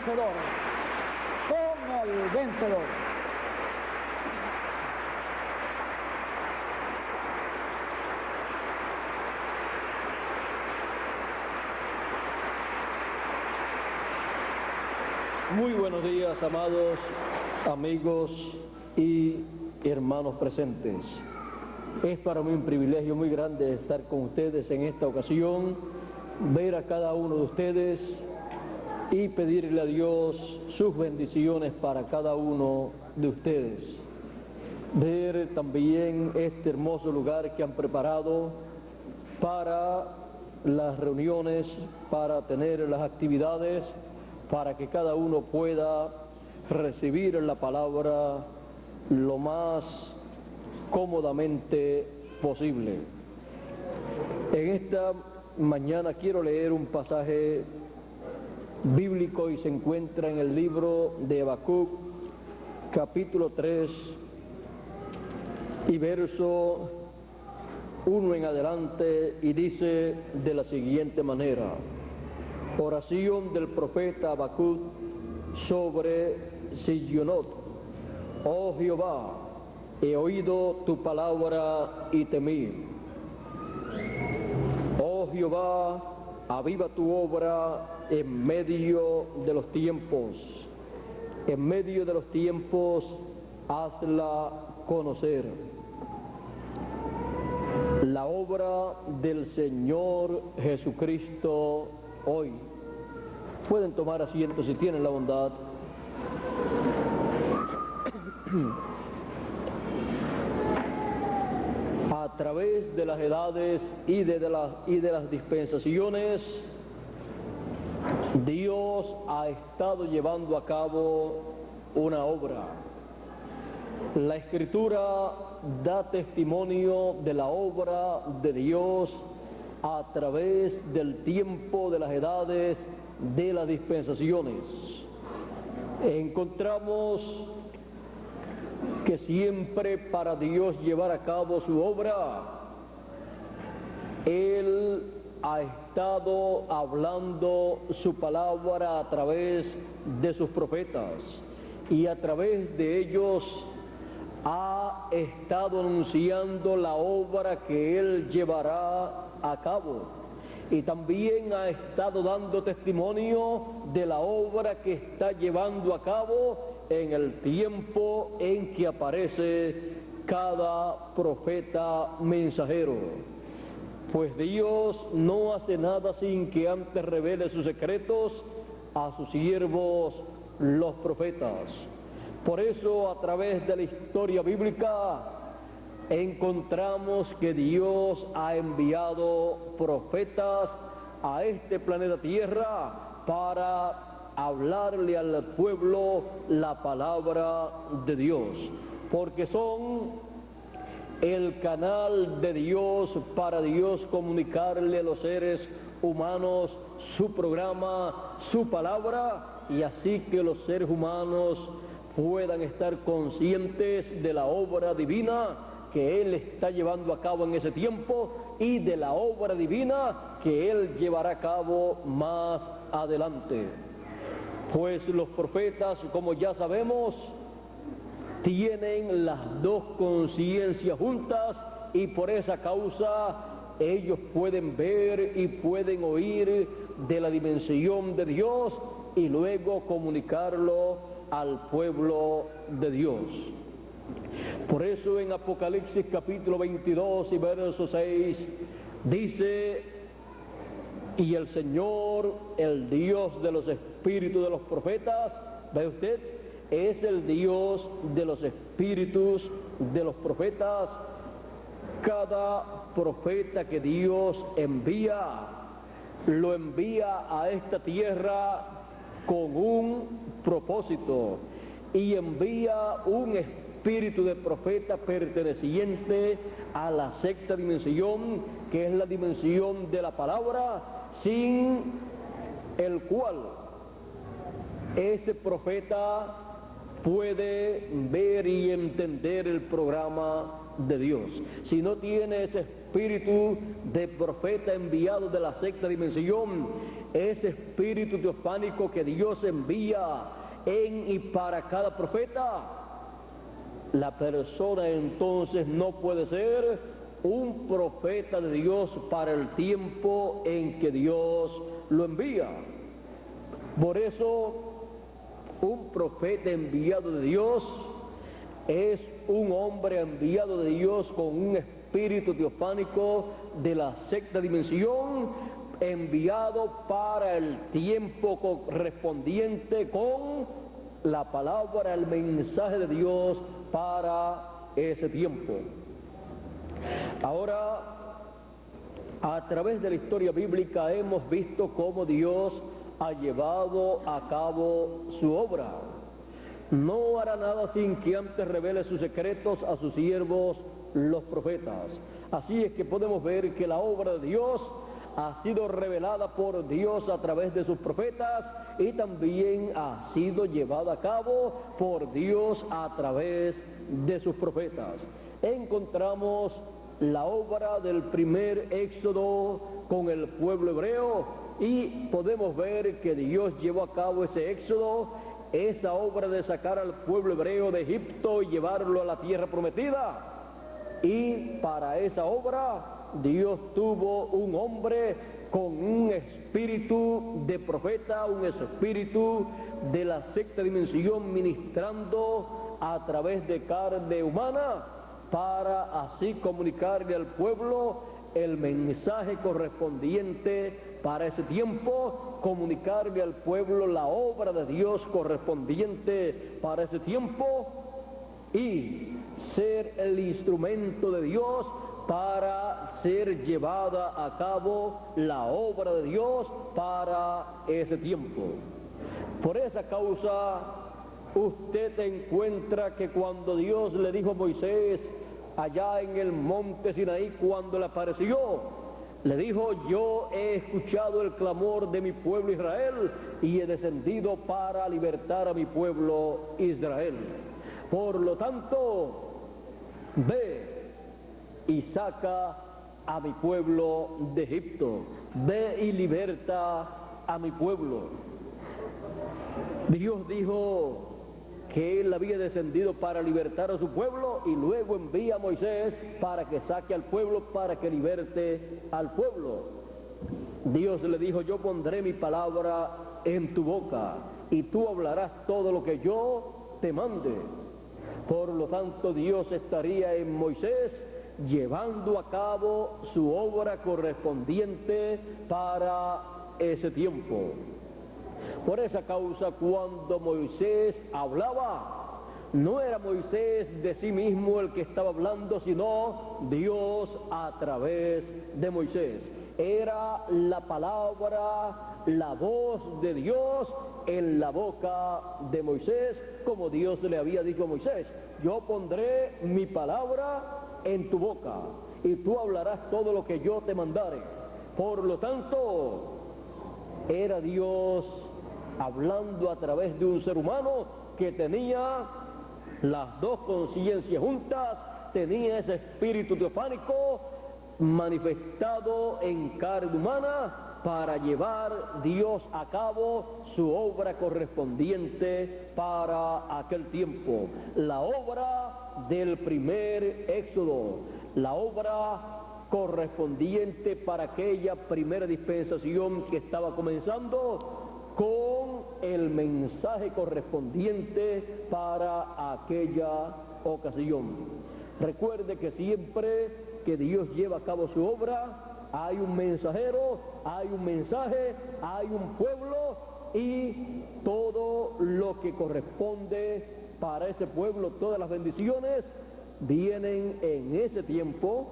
vencedor, con el vencedor. Muy buenos días, amados amigos y hermanos presentes. Es para mí un privilegio muy grande estar con ustedes en esta ocasión, ver a cada uno de ustedes y pedirle a Dios sus bendiciones para cada uno de ustedes. Ver también este hermoso lugar que han preparado para las reuniones, para tener las actividades, para que cada uno pueda recibir la palabra lo más cómodamente posible. En esta mañana quiero leer un pasaje bíblico y se encuentra en el libro de Habacuc, capítulo 3 y verso 1 en adelante, y dice de la siguiente manera: oración del profeta Habacuc sobre Sillonot. Oh Jehová, he oído tu palabra y temí. Oh Jehová, aviva tu obra en medio de los tiempos. En medio de los tiempos, hazla conocer. La obra del Señor Jesucristo hoy. Pueden tomar asiento si tienen la bondad. A través de las edades y de las dispensaciones, Dios ha estado llevando a cabo una obra. La Escritura da testimonio de la obra de Dios a través del tiempo, de las edades, de las dispensaciones. Encontramos que siempre para Dios llevar a cabo su obra, Él ha estado hablando su palabra a través de sus profetas, y a través de ellos ha estado anunciando la obra que Él llevará a cabo, y también ha estado dando testimonio de la obra que está llevando a cabo en el tiempo en que aparece cada profeta mensajero. Pues Dios no hace nada sin que antes revele sus secretos a sus siervos, los profetas. Por eso, a través de la historia bíblica, encontramos que Dios ha enviado profetas a este planeta Tierra para hablarle al pueblo la palabra de Dios, porque son el canal de Dios para Dios comunicarle a los seres humanos su programa, su palabra, y así que los seres humanos puedan estar conscientes de la obra divina que Él está llevando a cabo en ese tiempo y de la obra divina que Él llevará a cabo más adelante. Pues los profetas, como ya sabemos, tienen las dos conciencias juntas, y por esa causa ellos pueden ver y pueden oír de la dimensión de Dios y luego comunicarlo al pueblo de Dios. Por eso en Apocalipsis capítulo 22 y verso 6 dice: y el Señor, el Dios de los espíritus de los profetas, ¿ve usted? Es el Dios de los espíritus de los profetas. Cada profeta que Dios envía, lo envía a esta tierra con un propósito, y envía un espíritu de profeta perteneciente a la sexta dimensión, que es la dimensión de la palabra, sin el cual ese profeta puede ver y entender el programa de Dios, si no tiene ese espíritu de profeta enviado de la sexta dimensión, ese espíritu teofánico que Dios envía en y para cada profeta, la persona entonces no puede ser un profeta de Dios para el tiempo en que Dios lo envía. Por eso, un profeta enviado de Dios es un hombre enviado de Dios con un espíritu teofánico de la sexta dimensión, enviado para el tiempo correspondiente con la palabra, el mensaje de Dios para ese tiempo. Ahora, a través de la historia bíblica hemos visto cómo Dios ha llevado a cabo su obra. No hará nada sin que antes revele sus secretos a sus siervos, los profetas. Así es que podemos ver que la obra de Dios ha sido revelada por Dios a través de sus profetas y también ha sido llevada a cabo por Dios a través de sus profetas. Encontramos la obra del primer éxodo con el pueblo hebreo y podemos ver que Dios llevó a cabo ese éxodo, esa obra de sacar al pueblo hebreo de Egipto y llevarlo a la tierra prometida. Y para esa obra Dios tuvo un hombre con un espíritu de profeta, un espíritu de la sexta dimensión, ministrando a través de carne humana para así comunicarle al pueblo el mensaje correspondiente para ese tiempo, comunicarle al pueblo la obra de Dios correspondiente para ese tiempo y ser el instrumento de Dios para ser llevada a cabo la obra de Dios para ese tiempo. Por esa causa, usted encuentra que cuando Dios le dijo a Moisés, allá en el monte Sinaí, cuando le apareció, le dijo: yo he escuchado el clamor de mi pueblo Israel y he descendido para libertar a mi pueblo Israel. Por lo tanto, ve y saca a mi pueblo de Egipto, ve y liberta a mi pueblo. Dios dijo que él había descendido para libertar a su pueblo y luego envía a Moisés para que saque al pueblo, para que liberte al pueblo. Dios le dijo: yo pondré mi palabra en tu boca y tú hablarás todo lo que yo te mande. Por lo tanto, Dios estaría en Moisés llevando a cabo su obra correspondiente para ese tiempo. Por esa causa, cuando Moisés hablaba, no era Moisés de sí mismo el que estaba hablando, sino Dios a través de Moisés. Era la palabra, la voz de Dios en la boca de Moisés, como Dios le había dicho a Moisés: yo pondré mi palabra en tu boca y tú hablarás todo lo que yo te mandare. Por lo tanto, era Dios hablando a través de un ser humano que tenía las dos conciencias juntas, tenía ese espíritu teofánico manifestado en carne humana para llevar Dios a cabo su obra correspondiente para aquel tiempo. La obra del primer éxodo, la obra correspondiente para aquella primera dispensación que estaba comenzando, con el mensaje correspondiente para aquella ocasión. Recuerde que siempre que Dios lleva a cabo su obra, hay un mensajero, hay un mensaje, hay un pueblo y todo lo que corresponde para ese pueblo, todas las bendiciones vienen en ese tiempo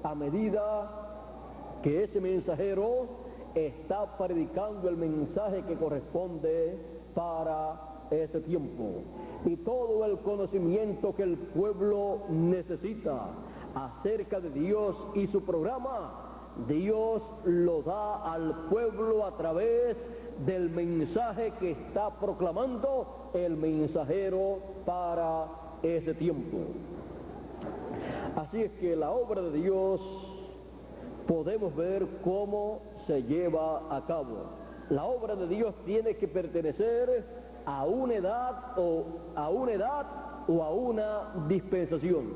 a medida que ese mensajero está predicando el mensaje que corresponde para ese tiempo. Y todo el conocimiento que el pueblo necesita acerca de Dios y su programa, Dios lo da al pueblo a través del mensaje que está proclamando el mensajero para ese tiempo. Así es que la obra de Dios podemos ver cómo se lleva a cabo. La obra de Dios tiene que pertenecer a una edad o a una dispensación.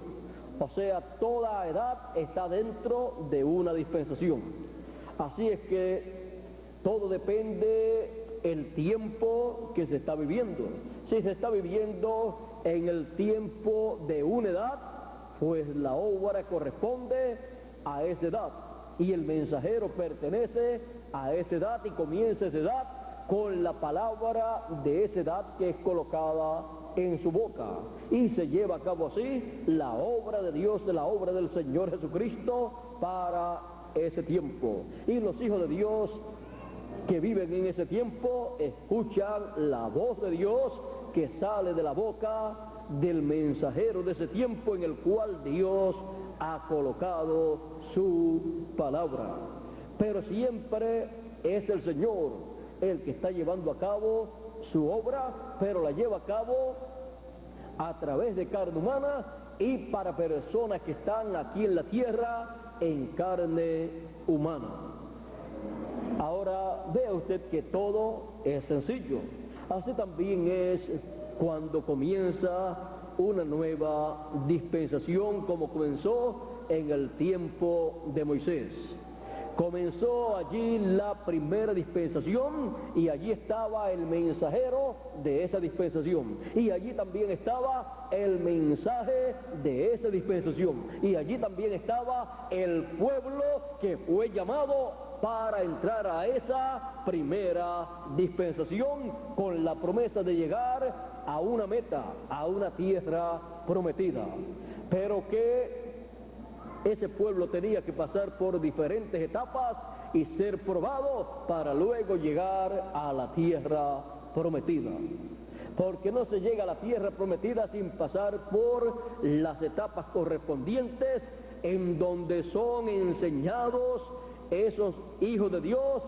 O sea, toda edad está dentro de una dispensación. Así es que todo depende del tiempo que se está viviendo. Si se está viviendo en el tiempo de una edad, pues la obra corresponde a esa edad. Y el mensajero pertenece a esa edad y comienza esa edad con la palabra de esa edad que es colocada en su boca. Y se lleva a cabo así la obra de Dios, la obra del Señor Jesucristo para ese tiempo. Y los hijos de Dios que viven en ese tiempo escuchan la voz de Dios que sale de la boca del mensajero de ese tiempo en el cual Dios ha colocado su palabra. Pero siempre es el Señor el que está llevando a cabo su obra, pero la lleva a cabo a través de carne humana y para personas que están aquí en la tierra en carne humana. Ahora vea usted que todo es sencillo. Así también es cuando comienza una nueva dispensación, como comenzó en el tiempo de Moisés. Comenzó allí la primera dispensación y allí estaba el mensajero de esa dispensación. Y allí también estaba el mensaje de esa dispensación. Y allí también estaba el pueblo que fue llamado para entrar a esa primera dispensación con la promesa de llegar a una meta, a una tierra prometida. Pero que ese pueblo tenía que pasar por diferentes etapas y ser probado para luego llegar a la tierra prometida. Porque no se llega a la tierra prometida sin pasar por las etapas correspondientes en donde son enseñados esos hijos de Dios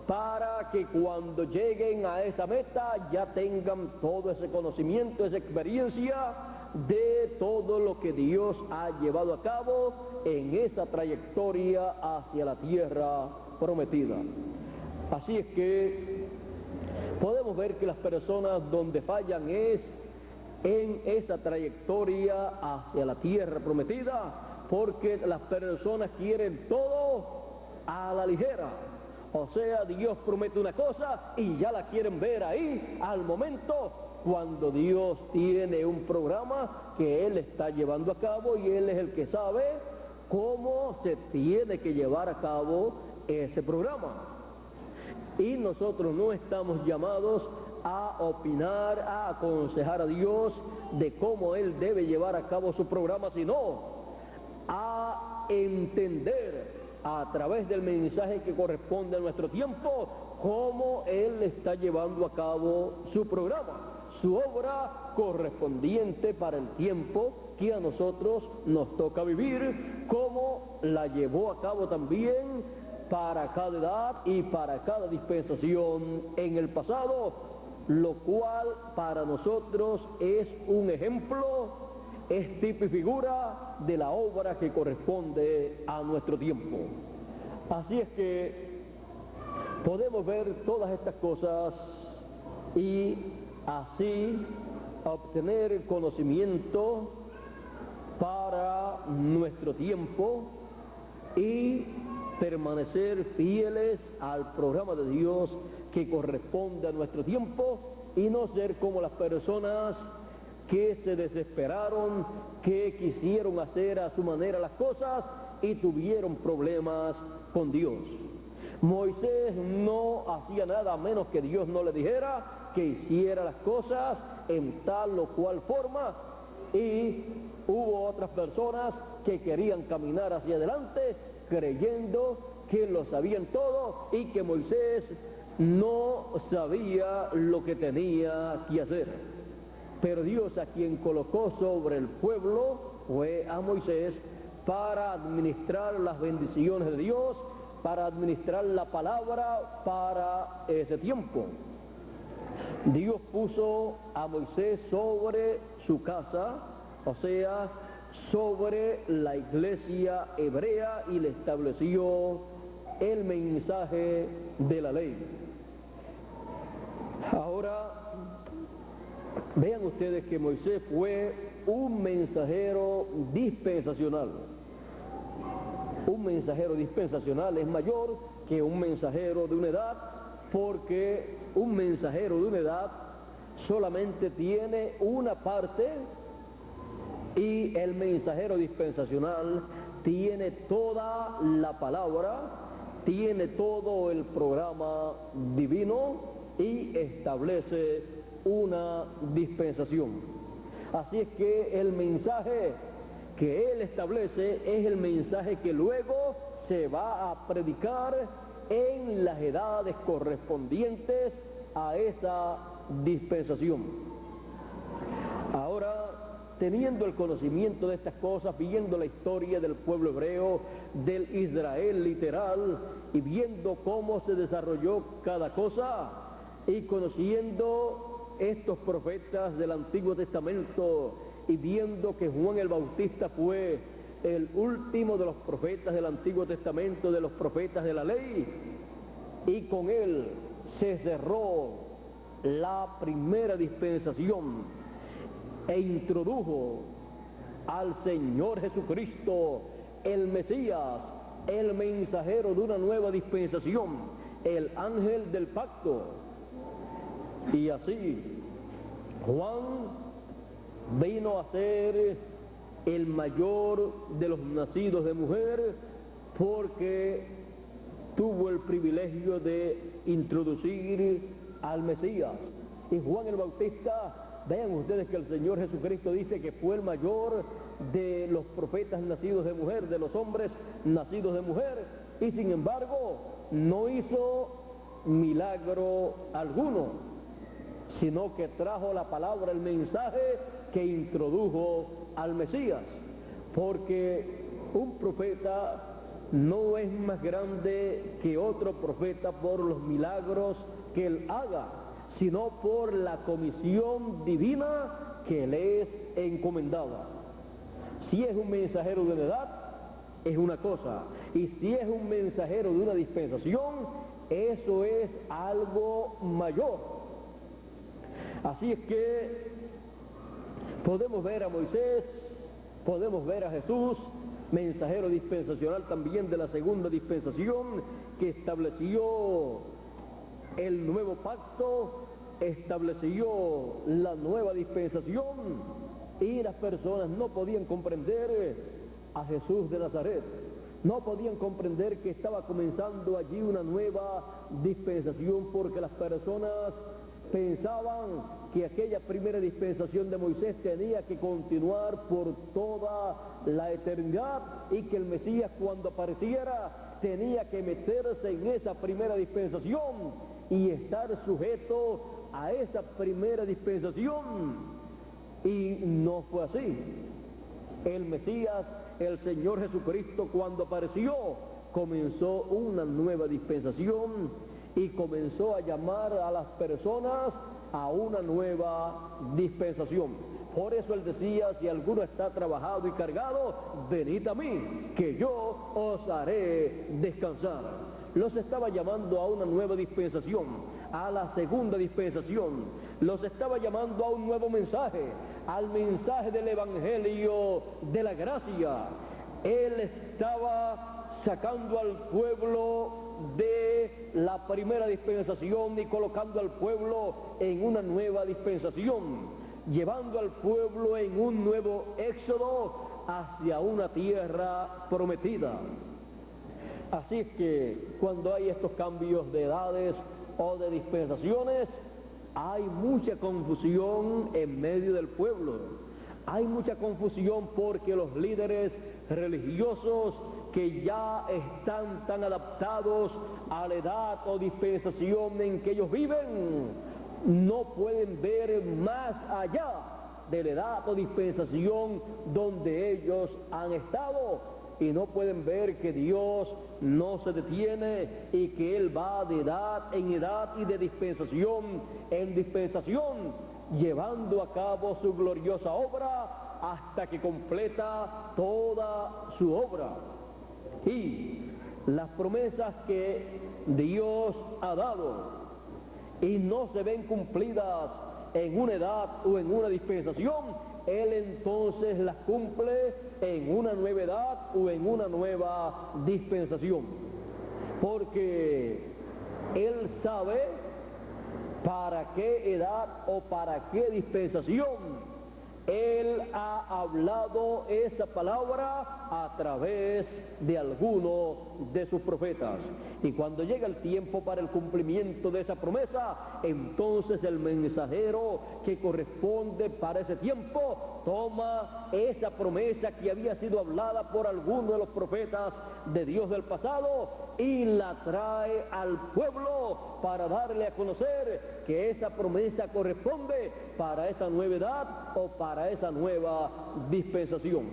para que cuando lleguen a esa meta ya tengan todo ese conocimiento, esa experiencia de todo lo que Dios ha llevado a cabo en esa trayectoria hacia la tierra prometida. Así es que podemos ver que las personas donde fallan es en esa trayectoria hacia la tierra prometida, porque las personas quieren todo a la ligera. O sea, Dios promete una cosa y ya la quieren ver ahí al momento, cuando Dios tiene un programa que Él está llevando a cabo y Él es el que sabe cómo se tiene que llevar a cabo ese programa. Y nosotros no estamos llamados a opinar, a aconsejar a Dios de cómo Él debe llevar a cabo su programa, sino a entender a través del mensaje que corresponde a nuestro tiempo cómo Él está llevando a cabo su programa, su obra correspondiente para el tiempo que a nosotros nos toca vivir, cómo la llevó a cabo también para cada edad y para cada dispensación en el pasado, lo cual para nosotros es un ejemplo, es tipo y figura de la obra que corresponde a nuestro tiempo. Así es que podemos ver todas estas cosas y así obtener conocimiento para nuestro tiempo y permanecer fieles al programa de Dios que corresponde a nuestro tiempo y no ser como las personas que se desesperaron, que quisieron hacer a su manera las cosas y tuvieron problemas con Dios. Moisés no hacía nada a menos que Dios no le dijera que hiciera las cosas en tal o cual forma, y hubo otras personas que querían caminar hacia adelante creyendo que lo sabían todo y que Moisés no sabía lo que tenía que hacer. Pero Dios, a quien colocó sobre el pueblo fue a Moisés para administrar las bendiciones de Dios, para administrar la palabra para ese tiempo. Dios puso a Moisés sobre su casa, o sea, sobre la iglesia hebrea y le estableció el mensaje de la ley. Ahora, vean ustedes que Moisés fue un mensajero dispensacional. Un mensajero dispensacional es mayor que un mensajero de una edad, porque un mensajero de una edad solamente tiene una parte y el mensajero dispensacional tiene toda la palabra, tiene todo el programa divino y establece una dispensación. Así es que el mensaje que él establece es el mensaje que luego se va a predicar en las edades correspondientes a esa dispensación. Ahora, teniendo el conocimiento de estas cosas, viendo la historia del pueblo hebreo, del Israel literal, y viendo cómo se desarrolló cada cosa, y conociendo estos profetas del Antiguo Testamento, y viendo que Juan el Bautista fue el último de los profetas del Antiguo Testamento, de los profetas de la ley, y con él se cerró la primera dispensación e introdujo al Señor Jesucristo, el Mesías, el mensajero de una nueva dispensación, el ángel del pacto. Y así Juan vino a ser el mayor de los nacidos de mujer, porque tuvo el privilegio de introducir al Mesías. Y Juan el Bautista, vean ustedes que el Señor Jesucristo dice que fue el mayor de los profetas nacidos de mujer, de los hombres nacidos de mujer, y sin embargo no hizo milagro alguno, sino que trajo la palabra, el mensaje que introdujo al Mesías, porque un profeta no es más grande que otro profeta por los milagros que él haga, sino por la comisión divina que le es encomendada. Si es un mensajero de una edad, es una cosa, y si es un mensajero de una dispensación, eso es algo mayor. Así es que podemos ver a Moisés, podemos ver a Jesús, mensajero dispensacional también de la segunda dispensación, que estableció el nuevo pacto, estableció la nueva dispensación, y las personas no podían comprender a Jesús de Nazaret, no podían comprender que estaba comenzando allí una nueva dispensación, porque las personas pensaban que aquella primera dispensación de Moisés tenía que continuar por toda la eternidad, y que el Mesías, cuando apareciera, tenía que meterse en esa primera dispensación y estar sujeto a esa primera dispensación. Y no fue así. El Mesías, el Señor Jesucristo, cuando apareció, comenzó una nueva dispensación y comenzó a llamar a las personas a una nueva dispensación. Por eso él decía: si alguno está trabajado y cargado, venid a mí, que yo os haré descansar. Los estaba llamando a una nueva dispensación, a la segunda dispensación. Los estaba llamando a un nuevo mensaje, al mensaje del Evangelio de la gracia. Él estaba sacando al pueblo de la primera dispensación y colocando al pueblo en una nueva dispensación, llevando al pueblo en un nuevo éxodo hacia una tierra prometida. Así es que cuando hay estos cambios de edades o de dispensaciones, hay mucha confusión en medio del pueblo. Hay mucha confusión porque los líderes religiosos, que ya están tan adaptados a la edad o dispensación en que ellos viven, no pueden ver más allá de la edad o dispensación donde ellos han estado, y no pueden ver que Dios no se detiene y que Él va de edad en edad y de dispensación en dispensación, llevando a cabo su gloriosa obra hasta que completa toda su obra. Y las promesas que Dios ha dado y no se ven cumplidas en una edad o en una dispensación, Él entonces las cumple en una nueva edad o en una nueva dispensación. Porque Él sabe para qué edad o para qué dispensación Él ha hablado esa palabra a través de alguno de sus profetas. Y cuando llega el tiempo para el cumplimiento de esa promesa, entonces el mensajero que corresponde para ese tiempo toma esa promesa que había sido hablada por alguno de los profetas de Dios del pasado y la trae al pueblo para darle a conocer que esa promesa corresponde para esa nueva edad o para esa nueva dispensación.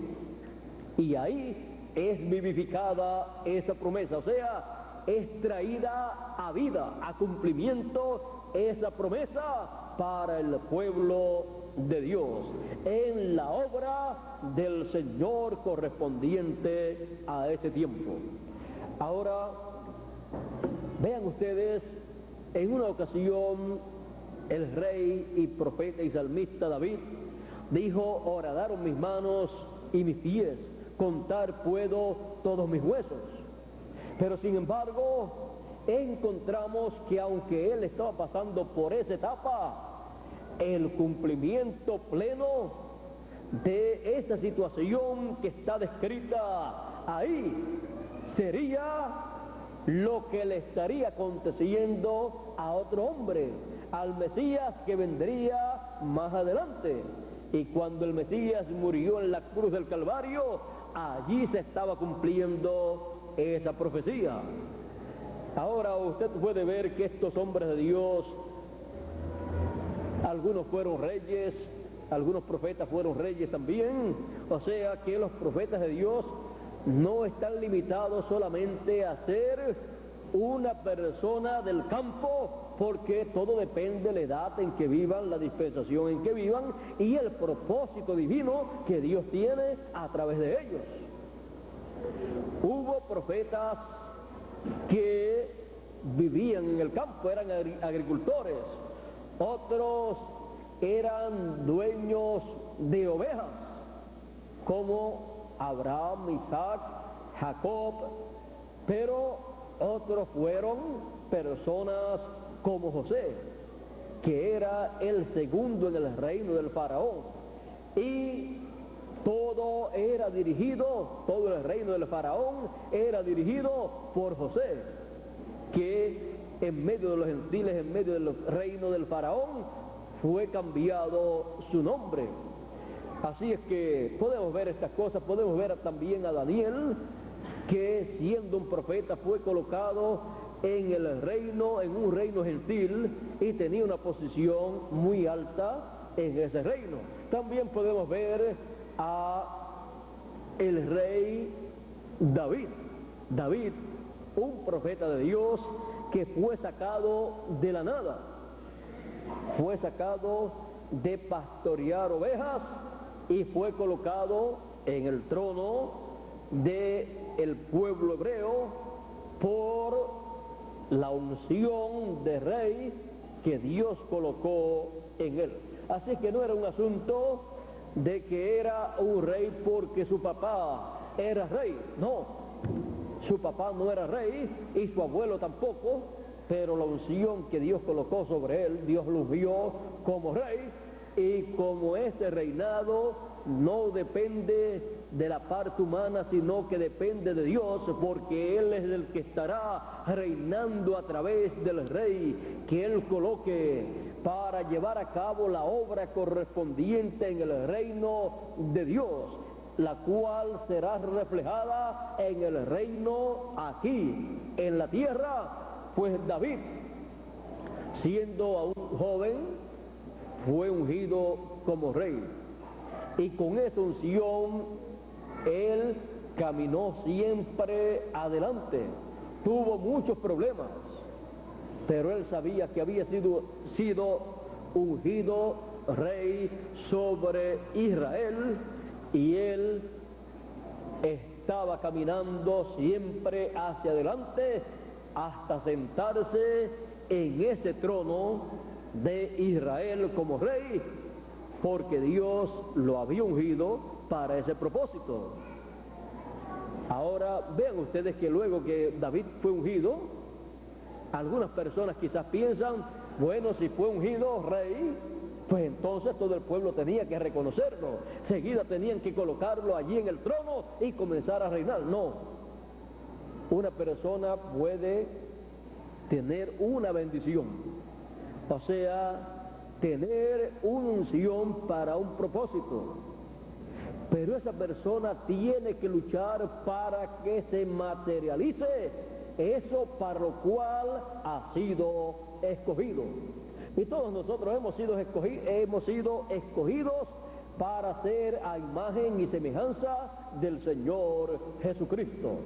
Y ahí es vivificada esa promesa, o sea, es traída a vida, a cumplimiento esa promesa para el pueblo de Dios, en la obra del Señor correspondiente a ese tiempo. Ahora, vean ustedes, en una ocasión el rey y profeta y salmista David dijo: horadaron mis manos y mis pies, contar puedo todos mis huesos. Pero sin embargo, encontramos que aunque él estaba pasando por esa etapa, el cumplimiento pleno de esa situación que está descrita ahí sería lo que le estaría aconteciendo a otro hombre, al Mesías que vendría más adelante. Y cuando el Mesías murió en la cruz del Calvario, allí se estaba cumpliendo esa profecía. Ahora usted puede ver que estos hombres de Dios, algunos fueron reyes, algunos profetas fueron reyes también, o sea que los profetas de Dios no están limitados solamente a ser una persona del campo, porque todo depende de la edad en que vivan, la dispensación en que vivan y el propósito divino que Dios tiene a través de ellos. Hubo profetas que vivían en el campo, eran agricultores, otros eran dueños de ovejas, como Abraham, Isaac, Jacob, pero otros fueron personas como José, que era el segundo en el reino del faraón, y todo era dirigido, todo el reino del faraón era dirigido por José, que en medio de los gentiles, en medio del reino del faraón, fue cambiado su nombre. Así es que podemos ver estas cosas, podemos ver también a Daniel, que siendo un profeta fue colocado en el reino, en un reino gentil, y tenía una posición muy alta en ese reino. También podemos ver a el rey David, un profeta de Dios que fue sacado de la nada, fue sacado de pastorear ovejas y fue colocado en el trono del pueblo hebreo por la unción de rey que Dios colocó en él. Así que no era un asunto de que era un rey porque su papá era rey, no, su papá no era rey y su abuelo tampoco, pero la unción que Dios colocó sobre él, Dios lo vio como rey, y como este reinado no depende de la parte humana, sino que depende de Dios, porque Él es el que estará reinando a través del rey que Él coloque para llevar a cabo la obra correspondiente en el reino de Dios, la cual será reflejada en el reino aquí, en la tierra. Pues David, siendo aún joven, fue ungido como rey, y con esa unción él caminó siempre adelante. Tuvo muchos problemas, pero él sabía que había sido ungido rey sobre Israel, y él estaba caminando siempre hacia adelante hasta sentarse en ese trono de Israel como rey, porque Dios lo había ungido para ese propósito. Ahora vean ustedes que luego que David fue ungido, algunas personas quizás piensan, bueno, si fue ungido rey, pues entonces todo el pueblo tenía que reconocerlo, seguida tenían que colocarlo allí en el trono y comenzar a reinar. No, una persona puede tener una bendición, o sea, tener una unción para un propósito, pero esa persona tiene que luchar para que se materialice eso para lo cual ha sido escogido. Y todos nosotros hemos sido escogidos para ser a imagen y semejanza del Señor Jesucristo.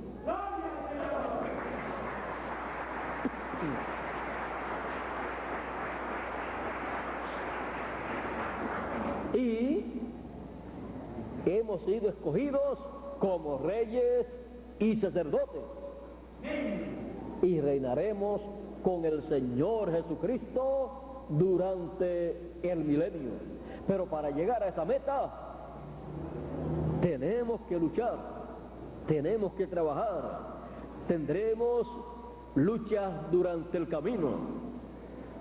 Y hemos sido escogidos como reyes y sacerdotes. Y reinaremos con el Señor Jesucristo durante el milenio. Pero para llegar a esa meta tenemos que luchar, tenemos que trabajar, tendremos luchas durante el camino.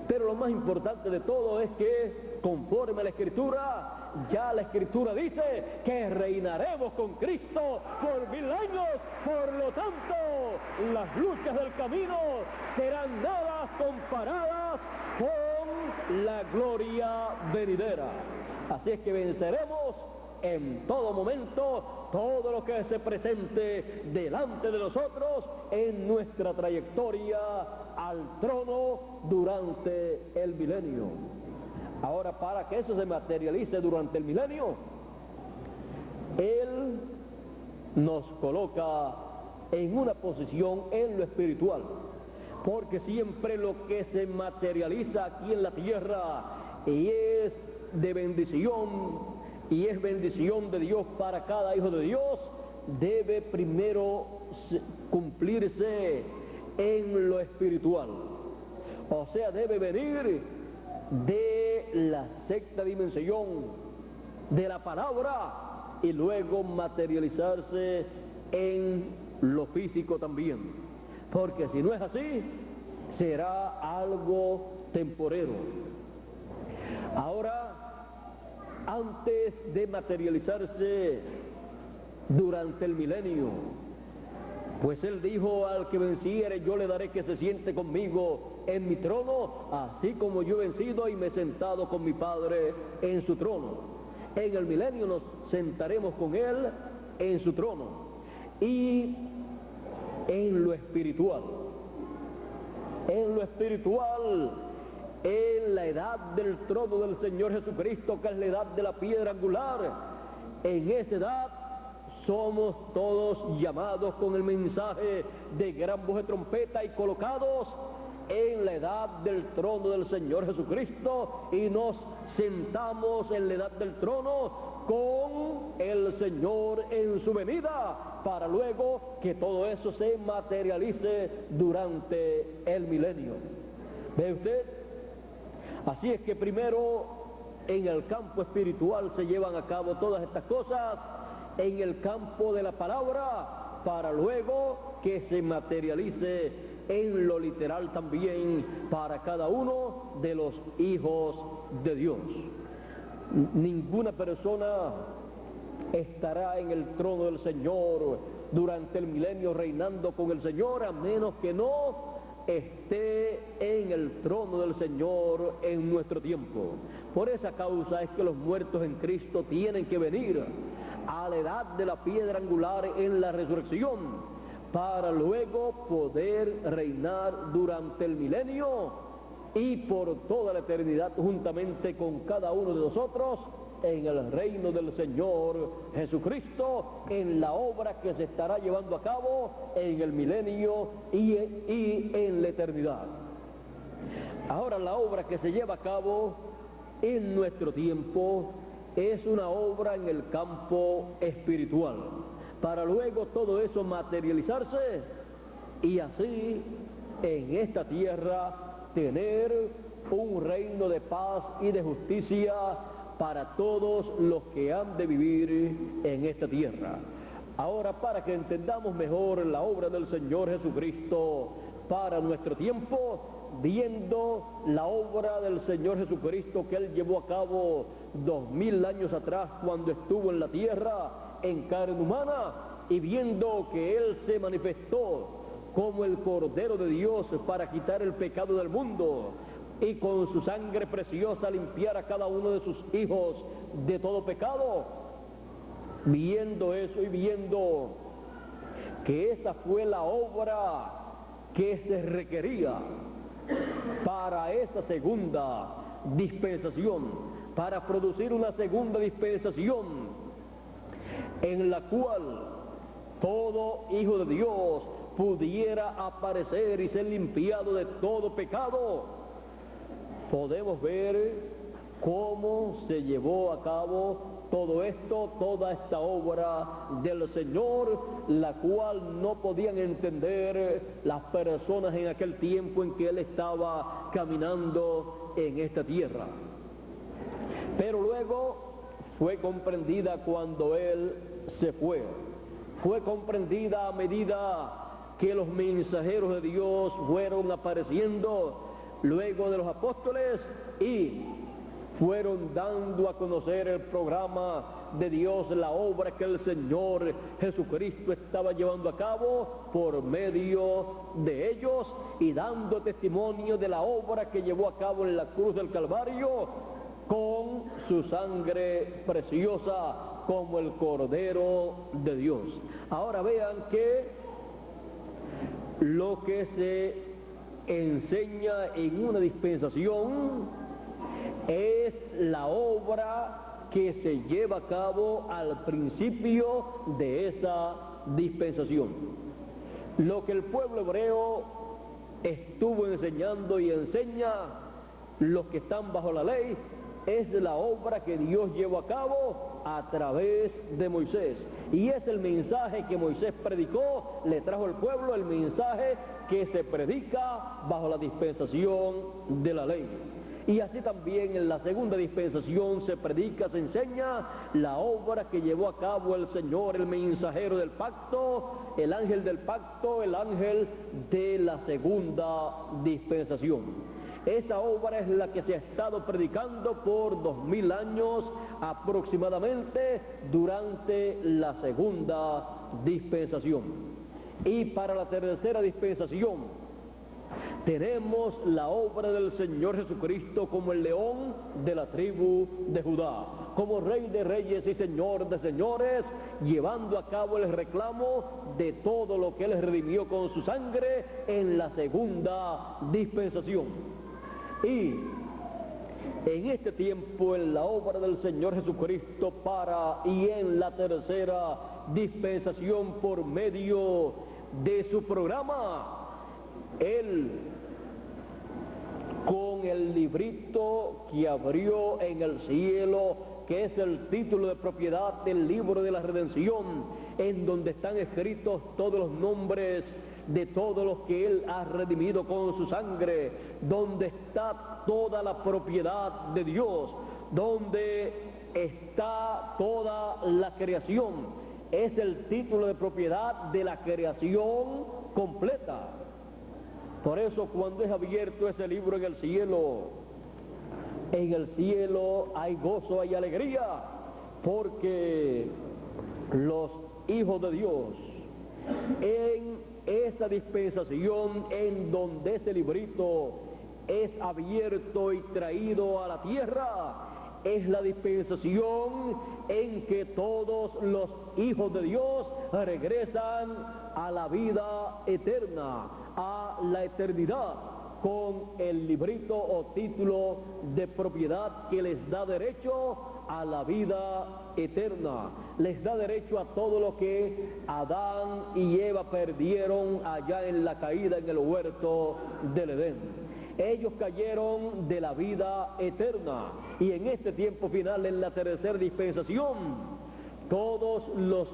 Pero lo más importante de todo es que, conforme a la Escritura, ya la Escritura dice que reinaremos con Cristo por 1000 años. Por lo tanto, las luchas del camino serán nada comparadas con la gloria venidera. Así es que venceremos en todo momento todo lo que se presente delante de nosotros en nuestra trayectoria al trono durante el milenio. Ahora, para que eso se materialice durante el milenio, Él nos coloca en una posición en lo espiritual, porque siempre lo que se materializa aquí en la tierra y es de bendición, y es bendición de Dios para cada hijo de Dios, debe primero cumplirse en lo espiritual. O sea, debe venir de la sexta dimensión de la palabra y luego materializarse en lo físico también. Porque si no es así, será algo temporero. Ahora, antes de materializarse durante el milenio, pues Él dijo: al que venciere yo le daré que se siente conmigo en mi trono, así como yo he vencido y me he sentado con mi Padre en su trono. En el milenio nos sentaremos con Él en su trono. Y en lo espiritual, en la edad del trono del Señor Jesucristo, que es la edad de la piedra angular, en esa edad somos todos llamados con el mensaje de gran voz de trompeta y colocados en la edad del trono del Señor Jesucristo, y nos sentamos en la edad del trono con el Señor en su venida, para luego que todo eso se materialice durante el milenio. ¿Ve usted? Así es que primero en el campo espiritual se llevan a cabo todas estas cosas, en el campo de la palabra, para luego que se materialice en lo literal también para cada uno de los hijos de Dios. Ninguna persona estará en el trono del Señor durante el milenio reinando con el Señor, a menos que no esté en el trono del Señor en nuestro tiempo. Por esa causa es que los muertos en Cristo tienen que venir a la edad de la piedra angular en la resurrección, para luego poder reinar durante el milenio y por toda la eternidad juntamente con cada uno de nosotros en el reino del Señor Jesucristo, en la obra que se estará llevando a cabo en el milenio y en la eternidad. Ahora, la obra que se lleva a cabo en nuestro tiempo es una obra en el campo espiritual, para luego todo eso materializarse y así en esta tierra tener un reino de paz y de justicia para todos los que han de vivir en esta tierra. Ahora, para que entendamos mejor la obra del Señor Jesucristo para nuestro tiempo, viendo la obra del Señor Jesucristo que Él llevó a cabo 2000 años atrás cuando estuvo en la tierra en carne humana, y viendo que Él se manifestó como el Cordero de Dios para quitar el pecado del mundo y con su sangre preciosa limpiar a cada uno de sus hijos de todo pecado. Viendo eso y viendo que esa fue la obra que se requería para esa segunda dispensación, para producir una segunda dispensación en la cual todo hijo de Dios pudiera aparecer y ser limpiado de todo pecado, podemos ver cómo se llevó a cabo todo esto, toda esta obra del Señor, la cual no podían entender las personas en aquel tiempo en que Él estaba caminando en esta tierra. Pero luego fue comprendida cuando Él se fue. Fue comprendida a medida que los mensajeros de Dios fueron apareciendo luego de los apóstoles y fueron dando a conocer el programa de Dios, la obra que el Señor Jesucristo estaba llevando a cabo por medio de ellos, y dando testimonio de la obra que llevó a cabo en la cruz del Calvario con su sangre preciosa como el Cordero de Dios. Ahora vean que lo que se enseña en una dispensación es la obra que se lleva a cabo al principio de esa dispensación. Lo que el pueblo hebreo estuvo enseñando y enseña, los que están bajo la ley, es la obra que Dios llevó a cabo a través de Moisés. Y es el mensaje que Moisés predicó, le trajo al pueblo el mensaje que se predica bajo la dispensación de la ley. Y así también en la segunda dispensación se predica, se enseña la obra que llevó a cabo el Señor, el mensajero del pacto, el ángel del pacto, el ángel de la segunda dispensación. Esa obra es la que se ha estado predicando por 2000 años aproximadamente durante la segunda dispensación. Y para la tercera dispensación tenemos la obra del Señor Jesucristo como el león de la tribu de Judá, como Rey de reyes y Señor de señores, llevando a cabo el reclamo de todo lo que Él redimió con su sangre en la segunda dispensación. Y en este tiempo, en la obra del Señor Jesucristo y en la tercera dispensación por medio de su programa, Él, con el librito que abrió en el cielo, que es el título de propiedad del libro de la redención, en donde están escritos todos los nombres de todos los que Él ha redimido con su sangre, donde está toda la propiedad de Dios, donde está toda la creación. Es el título de propiedad de la creación completa. Por eso cuando es abierto ese libro en el cielo hay gozo, hay alegría, porque los hijos de Dios en esa dispensación en donde ese librito es abierto y traído a la tierra, es la dispensación en que todos los hijos de Dios regresan a la vida eterna, a la eternidad, con el librito o título de propiedad que les da derecho a la vida eterna, les da derecho a todo lo que Adán y Eva perdieron allá en la caída en el huerto del Edén. Ellos cayeron de la vida eterna. Y en este tiempo final, en la tercera dispensación, todos los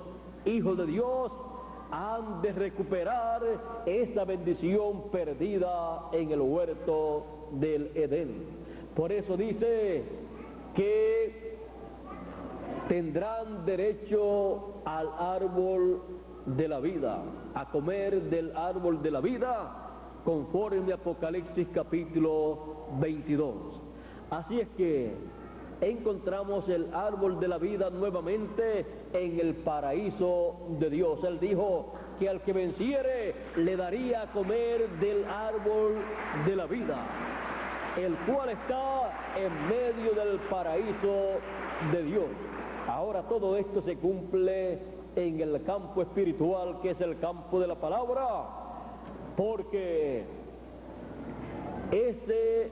hijos de Dios han de recuperar esa bendición perdida en el huerto del Edén. Por eso dice que tendrán derecho al árbol de la vida, a comer del árbol de la vida, conforme a Apocalipsis capítulo 22. Así es que encontramos el árbol de la vida nuevamente en el paraíso de Dios. Él dijo que al que venciere le daría a comer del árbol de la vida, el cual está en medio del paraíso de Dios. Ahora todo esto se cumple en el campo espiritual, que es el campo de la palabra, porque ese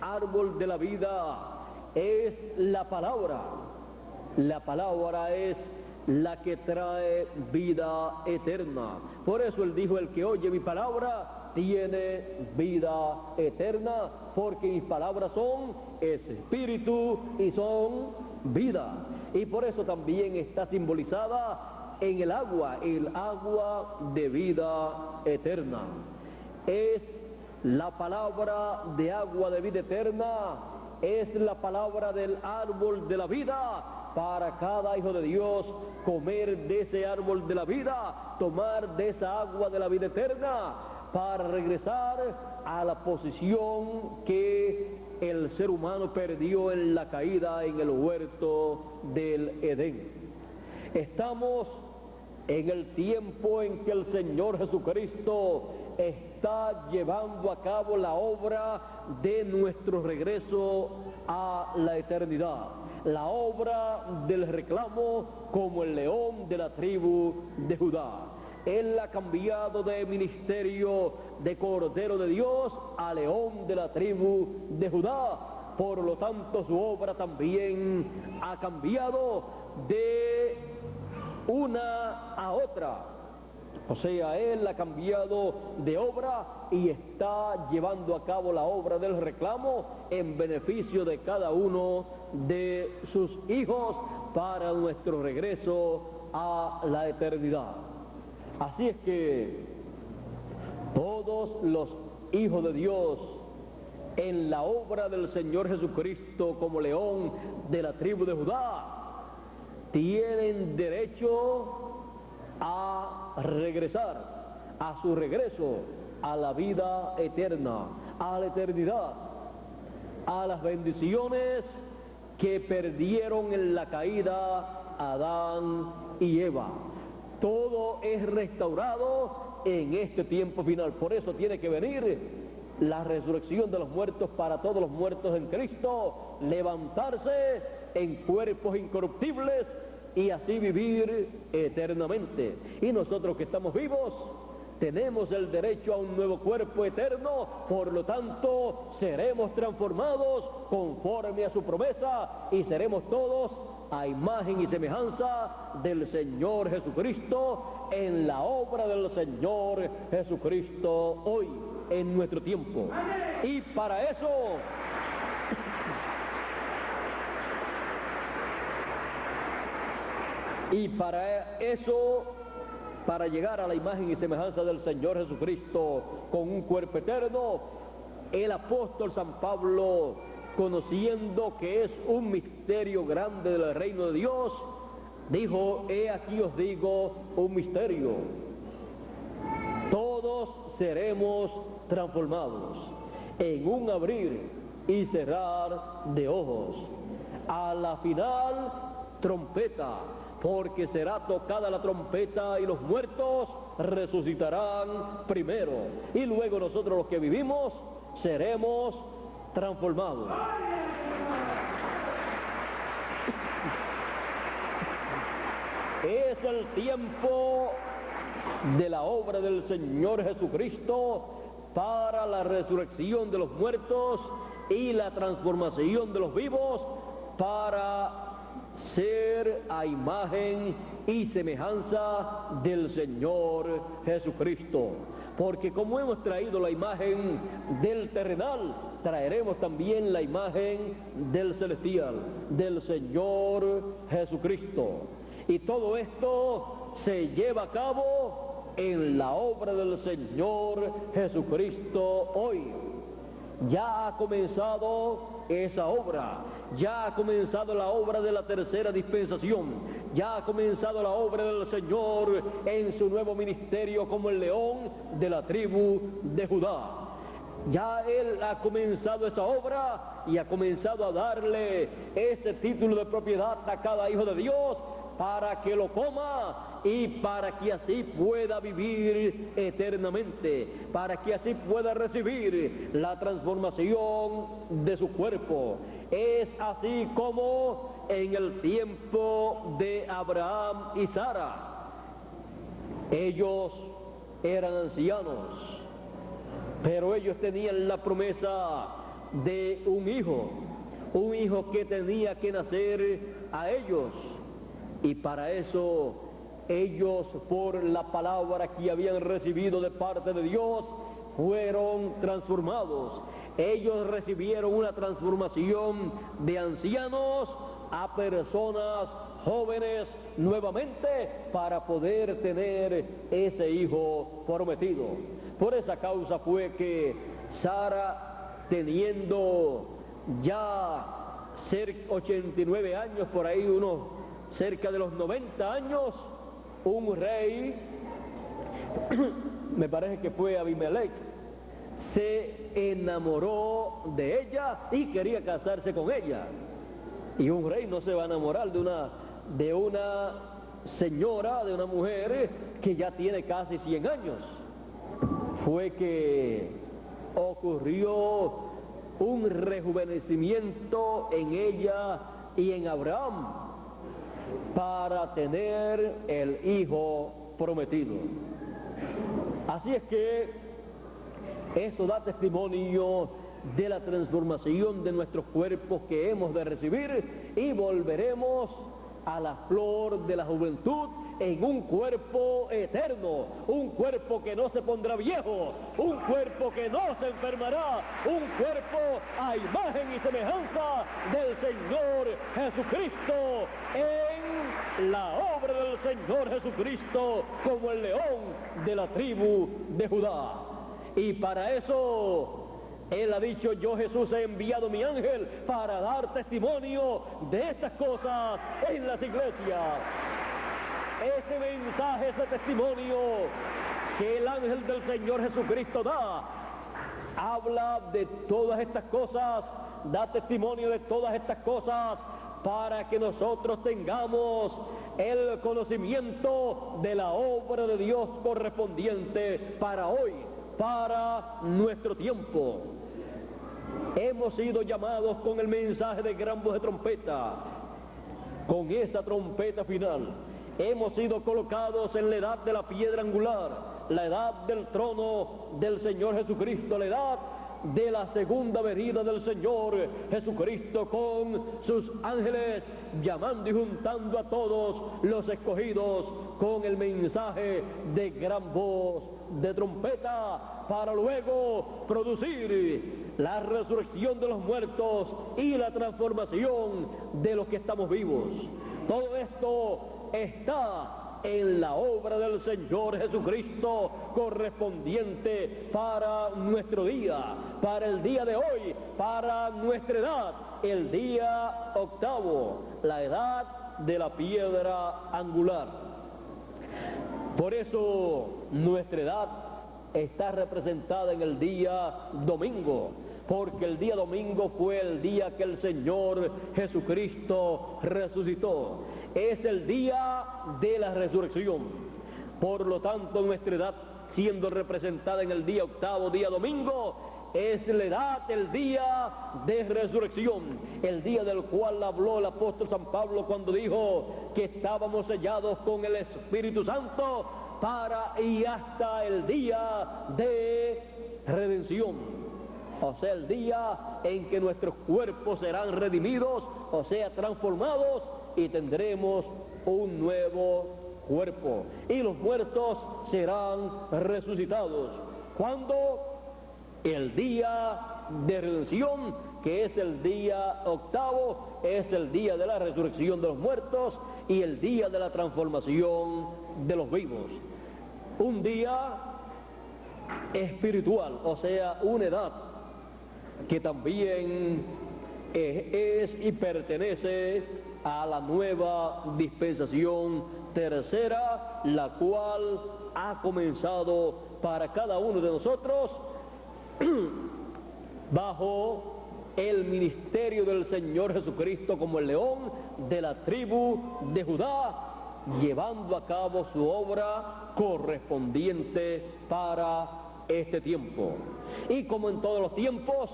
árbol de la vida es la palabra. La palabra es la que trae vida eterna. Por eso él dijo: el que oye mi palabra tiene vida eterna, porque mis palabras son espíritu y son vida. Y por eso también está simbolizada en el agua de vida eterna. Es la palabra de agua de vida eterna, es la palabra del árbol de la vida para cada hijo de Dios. Comer de ese árbol de la vida, tomar de esa agua de la vida eterna, para regresar a la posición que el ser humano perdió en la caída en el huerto del Edén. Estamos en el tiempo en que el Señor Jesucristo está llevando a cabo la obra de nuestro regreso a la eternidad, la obra del reclamo como el león de la tribu de Judá. Él ha cambiado de ministerio de Cordero de Dios a león de la tribu de Judá. Por lo tanto, su obra también ha cambiado de una a otra. O sea, él ha cambiado de obra y está llevando a cabo la obra del reclamo en beneficio de cada uno de sus hijos para nuestro regreso a la eternidad. Así es que todos los hijos de Dios en la obra del Señor Jesucristo como león de la tribu de Judá tienen derecho a regresar, a su regreso a la vida eterna, a la eternidad, a las bendiciones que perdieron en la caída Adán y Eva. Todo es restaurado en este tiempo final. Por eso tiene que venir la resurrección de los muertos para todos los muertos en Cristo, levantarse en cuerpos incorruptibles y así vivir eternamente. Y nosotros que estamos vivos tenemos el derecho a un nuevo cuerpo eterno, por lo tanto seremos transformados conforme a su promesa y seremos todos a imagen y semejanza del Señor Jesucristo en la obra del Señor Jesucristo hoy, en nuestro tiempo. Y para eso para llegar a la imagen y semejanza del Señor Jesucristo con un cuerpo eterno, el apóstol San Pablo, conociendo que es un misterio grande del reino de Dios, dijo: he aquí os digo un misterio, todos seremos transformados en un abrir y cerrar de ojos, a la final trompeta, porque será tocada la trompeta y los muertos resucitarán primero, y luego nosotros los que vivimos seremos transformados. Es el tiempo de la obra del Señor Jesucristo para la resurrección de los muertos y la transformación de los vivos para ser a imagen y semejanza del Señor Jesucristo. porque como hemos traído la imagen del terrenal, traeremos también la imagen del celestial, del Señor Jesucristo. Y todo esto se lleva a cabo en la obra del Señor Jesucristo hoy. Ya ha comenzado esa obra, ya ha comenzado la obra de la tercera dispensación, ya ha comenzado la obra del Señor en su nuevo ministerio como el león de la tribu de Judá. Ya Él ha comenzado esa obra y ha comenzado a darle ese título de propiedad a cada hijo de Dios para que lo coma y para que así pueda vivir eternamente, para que así pueda recibir la transformación de su cuerpo. Es así como en el tiempo de Abraham y Sara. Ellos eran ancianos, pero ellos tenían la promesa de un hijo que tenía que nacer a ellos. Y para eso ellos, por la palabra que habían recibido de parte de Dios, fueron transformados. Ellos recibieron una transformación de ancianos a personas jóvenes nuevamente para poder tener ese hijo prometido. Por esa causa fue que Sara, teniendo ya 89 años, por ahí unos cerca de los 90 años, un rey, me parece que fue Abimelech, se enamoró de ella y quería casarse con ella. Y un rey no se va a enamorar de una señora, de una mujer que ya tiene casi 100 años. Fue que ocurrió un rejuvenecimiento en ella y en Abraham para tener el hijo prometido. Así es que eso da testimonio de la transformación de nuestros cuerpos que hemos de recibir, y volveremos a la flor de la juventud en un cuerpo eterno, un cuerpo que no se pondrá viejo, un cuerpo que no se enfermará, un cuerpo a imagen y semejanza del Señor Jesucristo, en la obra del Señor Jesucristo como el león de la tribu de Judá. Y para eso Él ha dicho: yo, Jesús, he enviado mi ángel para dar testimonio de estas cosas en las iglesias. Ese mensaje, ese testimonio que el ángel del Señor Jesucristo da, habla de todas estas cosas, da testimonio de todas estas cosas para que nosotros tengamos el conocimiento de la obra de Dios correspondiente para hoy, para nuestro tiempo. Hemos sido llamados con el mensaje de gran voz de trompeta, con esa trompeta final. Hemos sido colocados en la edad de la piedra angular, la edad del trono del Señor Jesucristo, la edad de la segunda venida del Señor Jesucristo con sus ángeles, llamando y juntando a todos los escogidos con el mensaje de gran voz de trompeta, para luego producir la resurrección de los muertos y la transformación de los que estamos vivos. Todo esto está en la obra del Señor Jesucristo correspondiente para nuestro día, para el día de hoy, para nuestra edad, el día octavo, la edad de la piedra angular. Por eso nuestra edad está representada en el día domingo, porque el día domingo fue el día que el Señor Jesucristo resucitó. Es el día de la resurrección. Por lo tanto, nuestra edad, siendo representada en el día octavo, día domingo, es la edad, el día de resurrección, el día del cual habló el apóstol San Pablo cuando dijo que estábamos sellados con el Espíritu Santo para y hasta el día de redención. O sea, el día en que nuestros cuerpos serán redimidos, o sea, transformados, y tendremos un nuevo cuerpo, y los muertos serán resucitados. ¿Cuándo? El día de redención, que es el día octavo, es el día de la resurrección de los muertos y el día de la transformación de los vivos. Un día espiritual, o sea, una edad que también es y pertenece a la nueva dispensación tercera, la cual ha comenzado para cada uno de nosotros bajo el ministerio del Señor Jesucristo como el león de la tribu de Judá, llevando a cabo su obra correspondiente para este tiempo. Y como en todos los tiempos,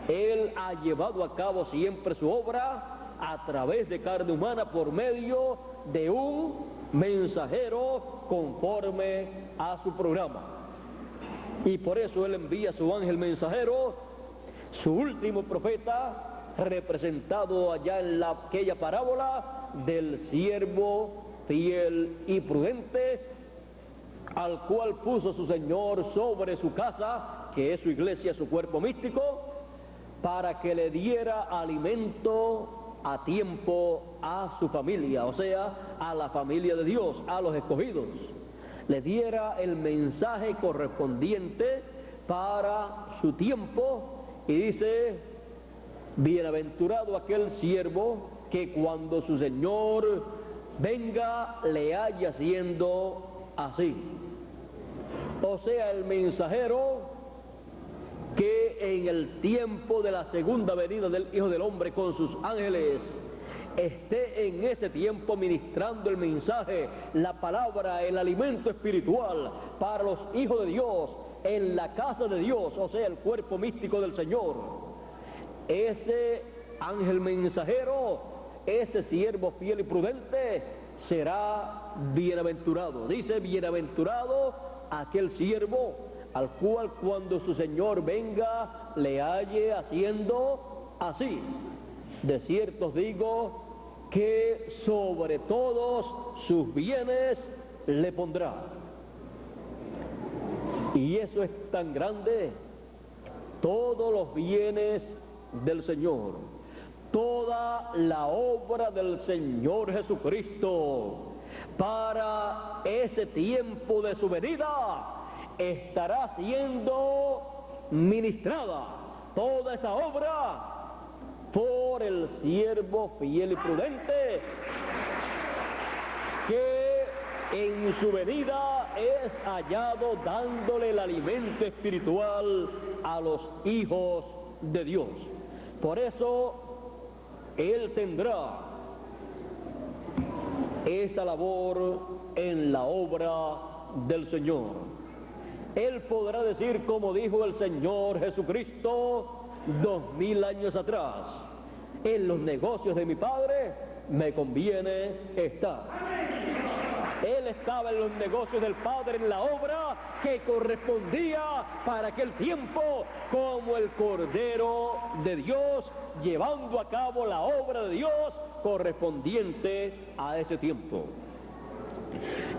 Él ha llevado a cabo siempre su obra a través de carne humana por medio de un mensajero conforme a su programa. Y por eso Él envía a su ángel mensajero, su último profeta, representado allá en aquella parábola del siervo fiel y prudente, al cual puso su Señor sobre su casa, que es su iglesia, su cuerpo místico, para que le diera alimento a tiempo a su familia, o sea, a la familia de Dios, a los escogidos. Le diera el mensaje correspondiente para su tiempo, y dice: bienaventurado aquel siervo que cuando su Señor venga le haya haciendo así. O sea, el mensajero que en el tiempo de la segunda venida del Hijo del Hombre con sus ángeles esté en ese tiempo ministrando el mensaje, la palabra, el alimento espiritual para los hijos de Dios en la casa de Dios, o sea, el cuerpo místico del Señor. Ese ángel mensajero, ese siervo fiel y prudente, será bienaventurado. Dice: bienaventurado aquel siervo al cual cuando su Señor venga le halle haciendo así. De cierto os digo que sobre todos sus bienes le pondrá. Y eso es tan grande, todos los bienes del Señor, toda la obra del Señor Jesucristo para ese tiempo de su venida estará siendo ministrada, toda esa obra, por el siervo fiel y prudente, que en su venida es hallado dándole el alimento espiritual a los hijos de Dios. Por eso Él tendrá esa labor en la obra del Señor. Él podrá decir, como dijo el Señor Jesucristo 2000 años atrás: en los negocios de mi Padre me conviene estar. Él estaba en los negocios del Padre, en la obra que correspondía para aquel tiempo, como el Cordero de Dios, llevando a cabo la obra de Dios correspondiente a ese tiempo.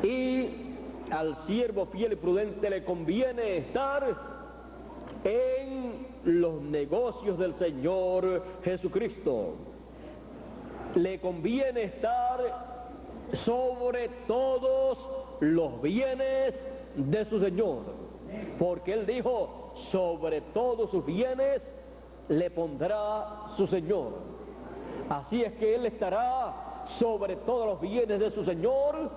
Y al siervo fiel y prudente le conviene estar en los negocios del Señor Jesucristo. Le conviene estar sobre todos los bienes de su Señor, porque Él dijo: sobre todos sus bienes le pondrá su Señor. Así es que Él estará sobre todos los bienes de su Señor,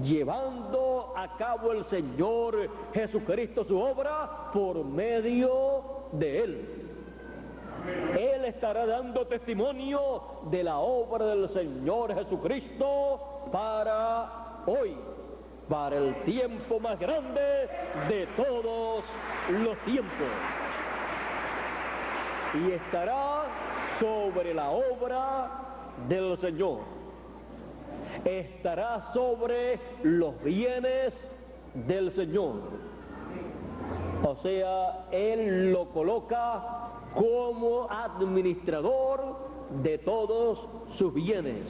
llevando a cabo el Señor Jesucristo su obra por medio de Él. Él estará dando testimonio de la obra del Señor Jesucristo para hoy, para el tiempo más grande de todos los tiempos. Y estará sobre la obra del Señor. Estará sobre los bienes del Señor. O sea, Él lo coloca como administrador de todos sus bienes.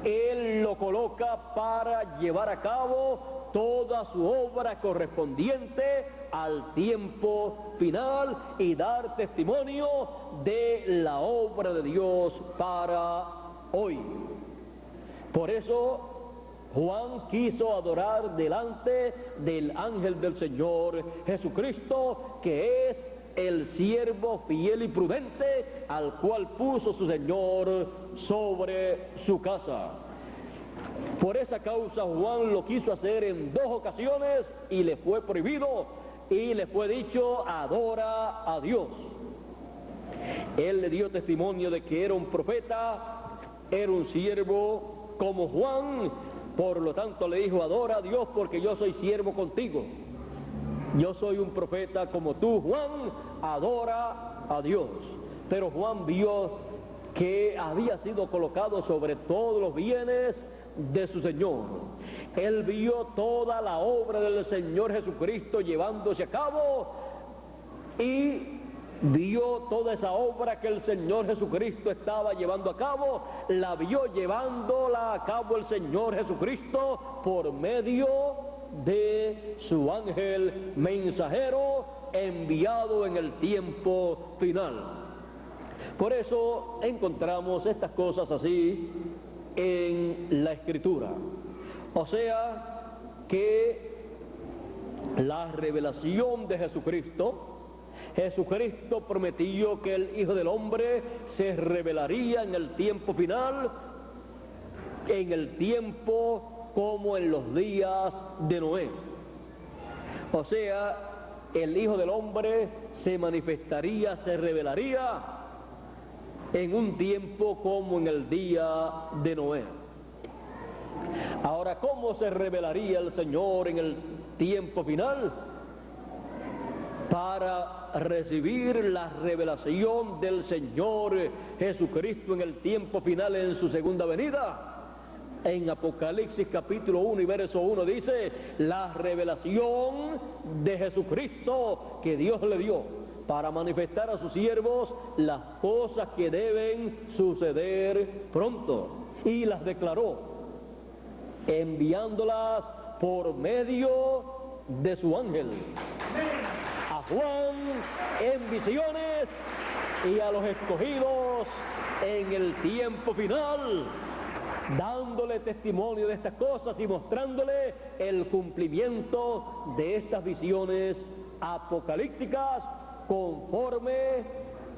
Él lo coloca para llevar a cabo toda su obra correspondiente al tiempo final y dar testimonio de la obra de Dios para hoy. Por eso Juan quiso adorar delante del ángel del Señor Jesucristo, que es el siervo fiel y prudente al cual puso su Señor sobre su casa. Por esa causa Juan lo quiso hacer en 2 ocasiones y le fue prohibido y le fue dicho: adora a Dios. Él le dio testimonio de que era un profeta, era un siervo como Juan. Por lo tanto le dijo: adora a Dios porque yo soy siervo contigo. Yo soy un profeta como tú, Juan, adora a Dios. Pero Juan vio que había sido colocado sobre todos los bienes de su Señor. Él vio toda la obra del Señor Jesucristo llevándose a cabo y vio toda esa obra que el Señor Jesucristo estaba llevando a cabo, la vio llevándola a cabo el Señor Jesucristo por medio de su ángel mensajero enviado en el tiempo final. Por eso encontramos estas cosas así en la Escritura. O sea que la revelación de Jesucristo prometió que el Hijo del Hombre se revelaría en el tiempo final, en el tiempo como en los días de Noé. O sea, el Hijo del Hombre se manifestaría, se revelaría en un tiempo como en el día de Noé. Ahora, ¿cómo se revelaría el Señor en el tiempo final? Para recibir la revelación del Señor Jesucristo en el tiempo final en su segunda venida. En Apocalipsis capítulo 1 y verso 1 dice: la revelación de Jesucristo que Dios le dio para manifestar a sus siervos las cosas que deben suceder pronto. Y las declaró, enviándolas por medio de su ángel a Juan en visiones y a los escogidos en el tiempo final, dándole testimonio de estas cosas y mostrándole el cumplimiento de estas visiones apocalípticas conforme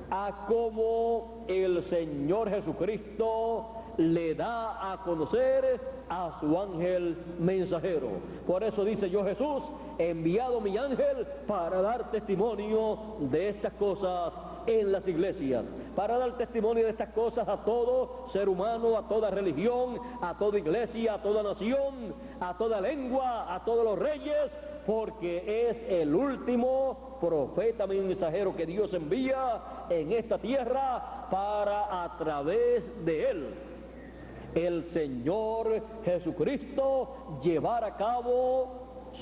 a cómo el Señor Jesucristo le da a conocer a su ángel mensajero. Por eso dice: yo, Jesús, he enviado mi ángel para dar testimonio de estas cosas en las iglesias, para dar testimonio de estas cosas a todo ser humano, a toda religión, a toda iglesia, a toda nación, a toda lengua, a todos los reyes, porque es el último profeta mensajero que Dios envía en esta tierra para, a través de él, el Señor Jesucristo llevar a cabo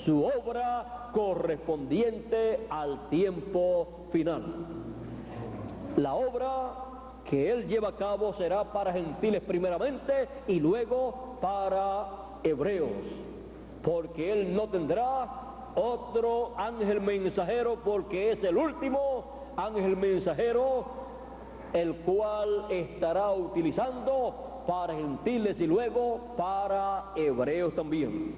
su obra correspondiente al tiempo final. La obra que él lleva a cabo será para gentiles primeramente y luego para hebreos, porque él no tendrá otro ángel mensajero, porque es el último ángel mensajero el cual estará utilizando para gentiles y luego para hebreos también.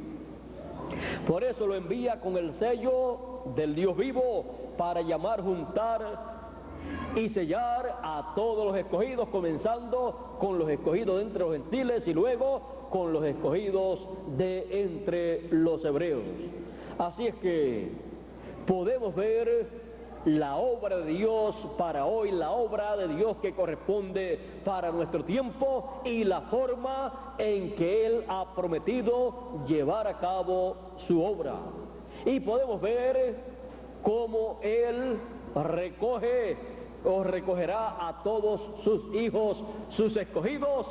Por eso lo envía con el sello del Dios vivo, para llamar, juntar y sellar a todos los escogidos, comenzando con los escogidos de entre los gentiles y luego con los escogidos de entre los hebreos. Así es que podemos ver la obra de Dios para hoy, la obra de Dios que corresponde para nuestro tiempo y la forma en que Él ha prometido llevar a cabo su obra. Y podemos ver cómo Él recoge os recogerá a todos sus hijos, sus escogidos,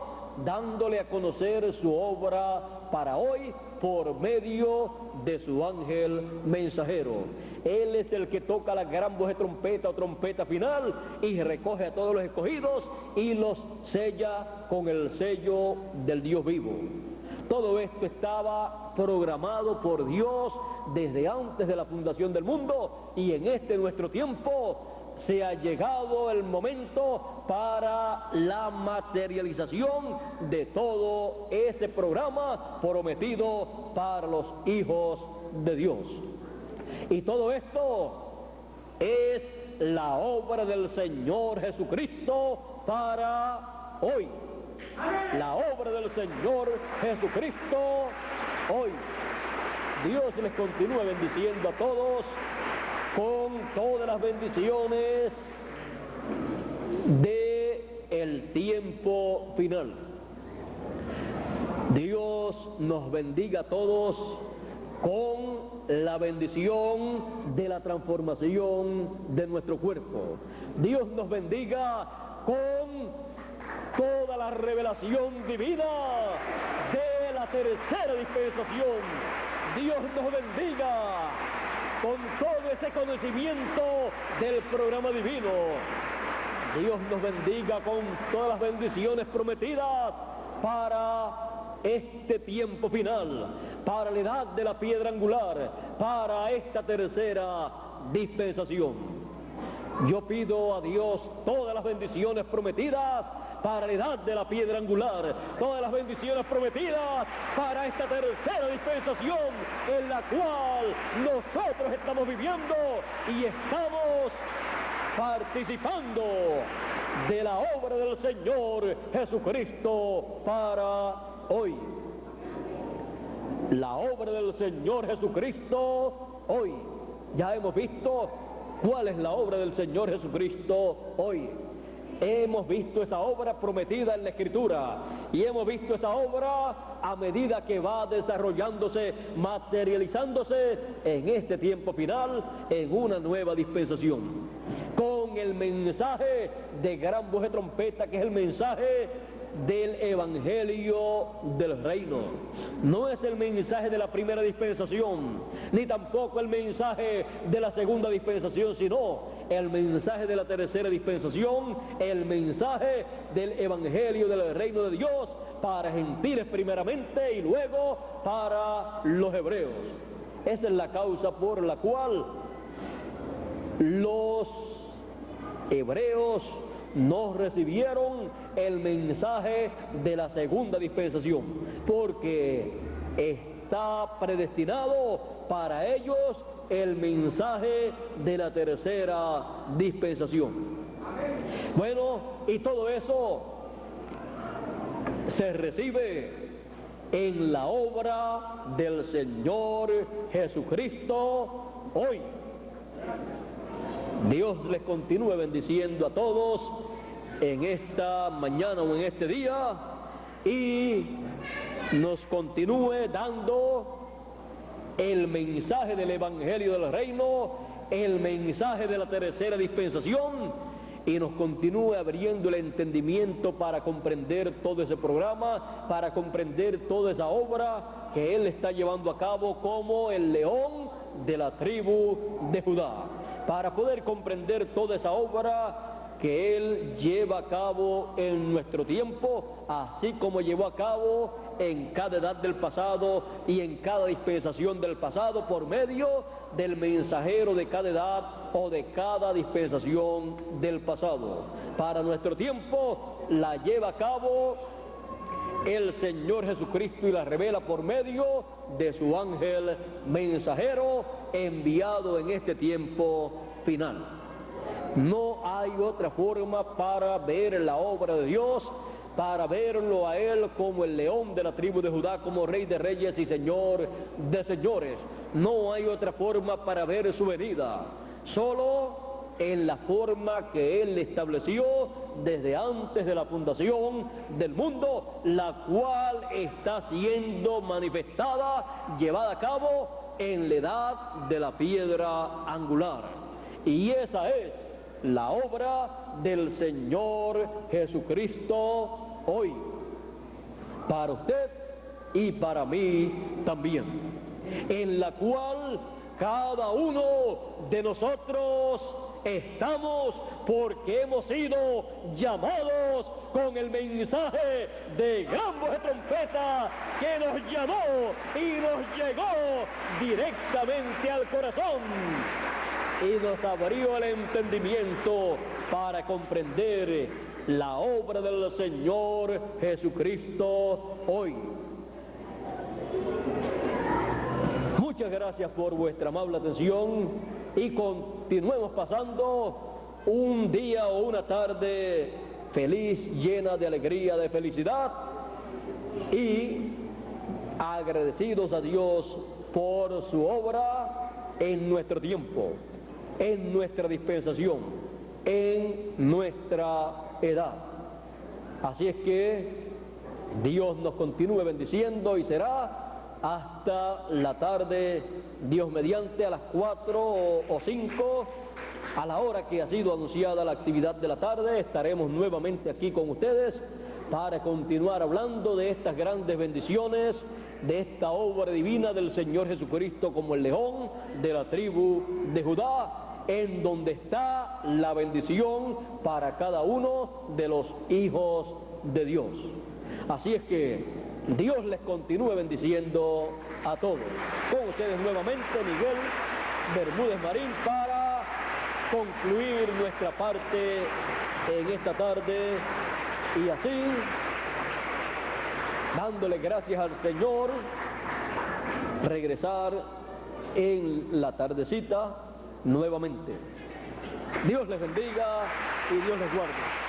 dándole a conocer su obra para hoy por medio de su ángel mensajero. Él es el que toca la gran voz de trompeta o trompeta final y recoge a todos los escogidos y los sella con el sello del Dios vivo. Todo esto estaba programado por Dios desde antes de la fundación del mundo, y en este nuestro tiempo se ha llegado el momento para la materialización de todo ese programa prometido para los hijos de Dios. Y todo esto es la obra del Señor Jesucristo para hoy. La obra del Señor Jesucristo hoy. Dios les continúe bendiciendo a todos con todas las bendiciones del tiempo final. Dios nos bendiga a todos con la bendición de la transformación de nuestro cuerpo. Dios nos bendiga con toda la revelación divina de la tercera dispensación. Dios nos bendiga con todo ese conocimiento del programa divino. Dios nos bendiga con todas las bendiciones prometidas para este tiempo final, para la edad de la piedra angular, para esta tercera dispensación. Yo pido a Dios todas las bendiciones prometidas para la edad de la piedra angular, todas las bendiciones prometidas para esta tercera dispensación en la cual nosotros estamos viviendo y estamos participando de la obra del Señor Jesucristo para hoy. La obra del Señor Jesucristo hoy. Ya hemos visto cuál es la obra del Señor Jesucristo hoy. Hemos visto esa obra prometida en la Escritura y hemos visto esa obra a medida que va desarrollándose, materializándose en este tiempo final, en una nueva dispensación, con el mensaje de gran voz de trompeta, que es el mensaje del Evangelio del Reino. No es el mensaje de la primera dispensación, ni tampoco el mensaje de la segunda dispensación, sino el mensaje de la tercera dispensación, el mensaje del Evangelio del Reino de Dios para gentiles primeramente y luego para los hebreos. Esa es la causa por la cual los hebreos no recibieron el mensaje de la segunda dispensación, porque está predestinado para ellos el mensaje de la tercera dispensación. Bueno, y todo eso se recibe en la obra del Señor Jesucristo hoy. Dios les continúe bendiciendo a todos en esta mañana o en este día y nos continúe dando el mensaje del Evangelio del Reino, el mensaje de la tercera dispensación, y nos continúe abriendo el entendimiento para comprender todo ese programa, para comprender toda esa obra que Él está llevando a cabo como el león de la tribu de Judá, para poder comprender toda esa obra que Él lleva a cabo en nuestro tiempo, así como llevó a cabo en cada edad del pasado y en cada dispensación del pasado por medio del mensajero de cada edad o de cada dispensación del pasado. Para nuestro tiempo la lleva a cabo el Señor Jesucristo y la revela por medio de su ángel mensajero enviado en este tiempo final. No hay otra forma para ver la obra de Dios, para verlo a Él como el león de la tribu de Judá, como Rey de Reyes y Señor de Señores. No hay otra forma para ver su venida, solo en la forma que Él estableció desde antes de la fundación del mundo, la cual está siendo manifestada, llevada a cabo en la edad de la piedra angular. Y esa es la obra del Señor Jesucristo hoy, para usted y para mí también, en la cual cada uno de nosotros estamos porque hemos sido llamados con el mensaje de gran voz de trompeta que nos llamó y nos llegó directamente al corazón y nos abrió el entendimiento para comprender la obra del Señor Jesucristo hoy. Muchas gracias por vuestra amable atención y continuemos pasando un día o una tarde feliz, llena de alegría, de felicidad y agradecidos a Dios por su obra en nuestro tiempo, en nuestra dispensación, en nuestra edad. Así es que Dios nos continúe bendiciendo y será hasta la tarde, Dios mediante, a las 4 o 5, a la hora que ha sido anunciada la actividad de la tarde, estaremos nuevamente aquí con ustedes para continuar hablando de estas grandes bendiciones, de esta obra divina del Señor Jesucristo como el león de la tribu de Judá, en donde está la bendición para cada uno de los hijos de Dios. Así es que Dios les continúe bendiciendo a todos. Con ustedes nuevamente Miguel Bermúdez Marín para concluir nuestra parte en esta tarde y así, dándole gracias al Señor, regresar en la tardecita nuevamente. Dios les bendiga y Dios les guarde.